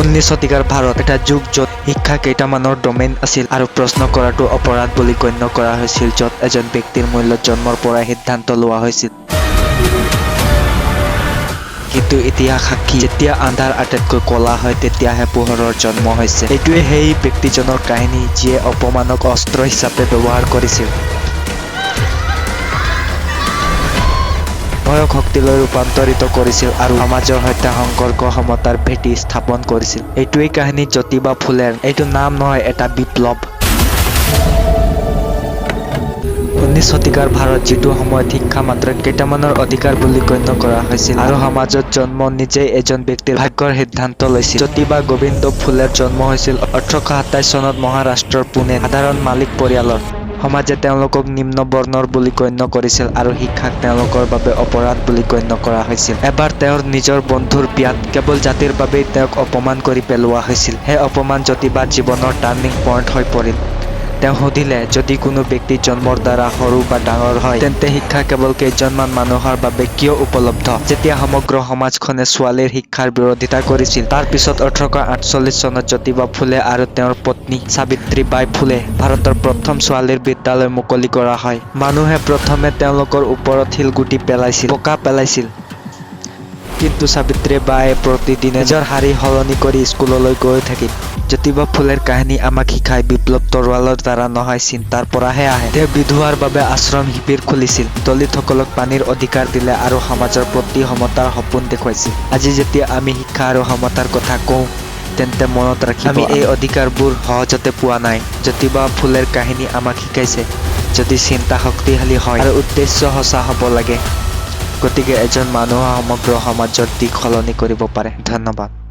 19 শতিকাৰ ভাৰত এটা যুগ য'ত শিক্ষা কেইটামানৰ ডমেইন আছিল আৰু প্ৰশ্ন কৰাটো অপৰাধ বুলি গণ্য কৰা হৈছিল, য'ত এজন ব্যক্তিৰ মূল্য জন্মৰ পৰাই সিদ্ধান্ত লোৱা হৈছিল। কিন্তু ইতিহাস সাক্ষী, যেতিয়া আন্ধাৰ আটাইতকৈ কলা হয় তেতিয়াহে পোহৰৰ জন্ম হৈছে। এইটোৱে সেই ব্যক্তিজনৰ কাহিনী যিয়ে অপমানক অস্ত্ৰ হিচাপে ব্যৱহাৰ কৰিছিল, ভয়ক শক্তিলৈ ৰূপান্তৰিত কৰিছিল আৰু সমাজৰ সৈতে সংঘৰ্ষ সমতাৰ ভেটি স্থাপন কৰিছিল। এইটোৱেই কাহিনী জ্যোতিবা ফুলেৰ। এইটো নাম নহয়, এটা বিপ্লৱ। 19 শতিকাৰ ভাৰত, যিটো সময়ত শিক্ষা মাত্ৰ কেইটামানৰ অধিকাৰ বুলি গণ্য কৰা হৈছিল আৰু সমাজত জন্ম নিজেই এজন ব্যক্তিৰ ভাগ্যৰ সিদ্ধান্ত লৈছিল। জ্যোতিবা গোবিন্দ ফুলেৰ জন্ম হৈছিল 1827 চনত মহাৰাষ্ট্ৰৰ পুনেত সাধাৰণ মালিক পৰিয়ালত। সমাজে তেওঁলোকক নিম্ন বৰ্ণৰ বুলি গণ্য কৰিছিল আৰু শিক্ষাক তেওঁলোকৰ বাবে অপৰাধ বুলি গণ্য কৰা হৈছিল। এবাৰ তেওঁৰ নিজৰ বন্ধুৰ বিয়াত কেৱল জাতিৰ বাবেই তেওঁক অপমান কৰি পেলোৱা হৈছিল। সেই অপমান জ্যোতিবাৰ জীৱনৰ টাৰ্ণিং পইণ্ট হৈ পৰিল। তেওঁ সুধিলে, যদি কোনো ব্যক্তি জন্মৰ দ্বাৰা সৰু বা ডাঙৰ হয়, তেন্তে শিক্ষা কেৱল কেইজনমান মানুহৰ বাবে কিয় উপলব্ধ? যেতিয়া সমগ্ৰ সমাজখনে ছোৱালীৰ শিক্ষাৰ বিৰোধিতা কৰিছিল, তাৰ পিছত 1848 চনত জ্যোতিবা ফুলে আৰু তেওঁৰ পত্নী সাবিত্ৰীবাই ফুলে ভাৰতৰ প্ৰথম ছোৱালীৰ বিদ্যালয় মুকলি কৰা হয়। মানুহে প্ৰথমে তেওঁলোকৰ ওপৰত শিলগুটি পেলাইছিল, বোকা পেলাইছিল। কিন্তু সাবিত্ৰীবাইয়ে প্ৰতিদিনে নিজৰ শাৰী সলনি কৰি স্কুললৈ গৈ থাকিল। জ্যোতিবা ফুলেৰ কাহিনী আমাক শিকায়, বিপ্লৱ তৰোৱালৰ দ্বাৰা নহয়, চিন্তাৰ পৰাহে আহে। তেওঁ বিধৱাৰ বাবে আশ্ৰম শিবিৰ খুলিছিল, দলিতসকলক পানীৰ অধিকাৰ দিলে আৰু সমাজৰ প্ৰতি সমতাৰ সপোন দেখুৱাইছিল। আজি যেতিয়া আমি শিক্ষা আৰু সমতাৰ কথা কওঁ, তেন্তে মনত ৰাখিব, আমি এই অধিকাৰবোৰ সহজতে পোৱা নাই। জ্যোতিবা ফুলেৰ কাহিনী আমাক শিকাইছে, যদি চিন্তা শক্তিশালী হয় আৰু উদ্দেশ্য সঁচা হ'ব লাগে, গতিকে এজন মানুহে সমগ্ৰ সমাজৰ দিশ সলনি কৰিব পাৰে। ধন্যবাদ।